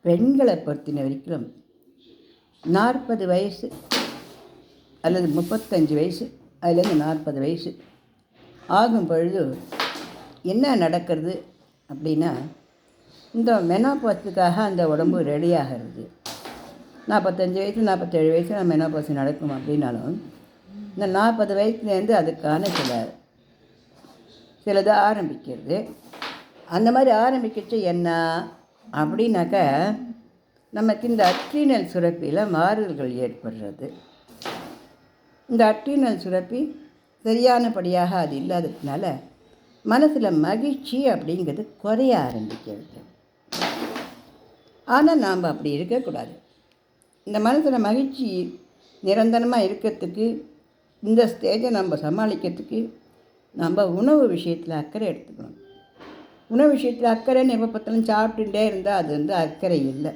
பெண்களை பொறுத்தின வரைக்கும் 40 வயசு அல்லது 35 வயசு அதுலேருந்து 40 வயசு ஆகும் பொழுது என்ன நடக்கிறது அப்படின்னா, இந்த மெனோபாஸுக்காக அந்த உடம்பு ரெடியாகிறது. 45 வயசு 47 வயசு மெனோபாஸ் நடக்கும் அப்படின்னாலும், இந்த 40 வயசுலேருந்து அதுக்கான சிலது ஆரம்பிக்கிறது. அந்த மாதிரி ஆரம்பிக்கிச்சு என்ன அப்படின்னாக்கா, நமக்கு இந்த அட்ரீனல் சுரப்பியில் மாறுதல்கள் ஏற்படுறது. இந்த அட்ரீனல் சுரப்பி சரியானபடியாக அது இல்லாததுனால மனசில் மகிழ்ச்சி அப்படிங்கிறது குறைய ஆரம்பிக்கிறது. ஆனால் நாம் அப்படி இருக்கக்கூடாது. இந்த மனசில் மகிழ்ச்சி நிரந்தரமாக இருக்கிறதுக்கு, இந்த ஸ்டேஜை நம்ம சமாளிக்கிறதுக்கு நம்ம உணவு விஷயத்தில் அக்கறை எடுத்துக்கணும். உணவு விஷயத்தில் அக்கறைன்னு எப்போ பார்த்தாலும் சாப்பிட்டுட்டே இருந்தால் அது அக்கறை இல்லை.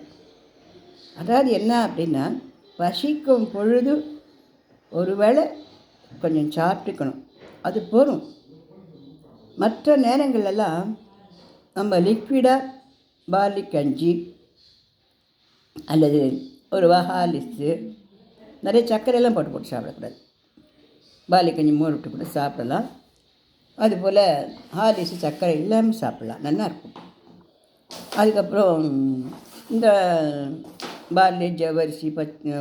அதாவது என்ன அப்படின்னா, பசிக்கும் பொழுது ஒரு வேளை கொஞ்சம் சாப்பிட்டுக்கணும், அது போதும். மற்ற நேரங்களெல்லாம் நம்ம லிக்விடாக பார்லி கஞ்சி அல்லது ஒரு ஹார்லிக்ஸு, நிறைய சர்க்கரையெல்லாம் போட்டு சாப்பிடக்கூடாது. பார்லி கஞ்சி மோர் விட்டு கூட சாப்பிடலாம். அதுபோல் ஹார்லிக்ஸு சர்க்கரை இல்லாமல் சாப்பிட்லாம், நல்லாயிருக்கும். அதுக்கப்புறம் இந்த பார்லி ஜவ்வரிசி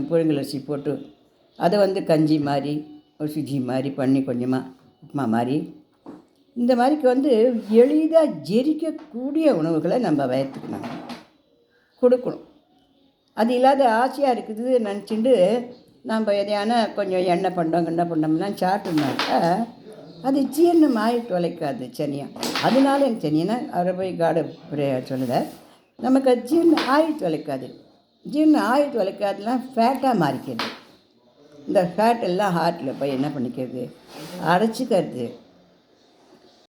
புழுங்கலரிசி போட்டு அதை கஞ்சி மாதிரி ஒரு சுஜி மாதிரி பண்ணி கொஞ்சமாக உப்புமா மாதிரி, இந்த மாதிரிக்கு எளிதாக ஜெரிக்கக்கூடிய உணவுகளை நம்ம வயத்துக்கு நம்ம கொடுக்கணும். அது இல்லாத ஆசையாக இருக்குது நினச்சிட்டு நம்ம எதையான கொஞ்சம் எண்ணெய் பண்டம்லாம் சாப்பிட்டோம்னாக்கா அது ஜீரணம் ஆயிட்டு தொலைக்காது சனியாக. அதனால எனக்கு சனியன்னா அவரை போய் காடை சொல்லுத, நமக்கு அது ஜீரணம் ஆயிட்டு தொலைக்காது. ஜீரணம் ஆயிட்டு தொலைக்காதுலாம் ஃபேட்டாக மாறிக்கிறது. இந்த ஃபேட் எல்லாம் ஹார்ட்டில் போய் என்ன பண்ணிக்கிறது, அடைச்சிக்கிறது.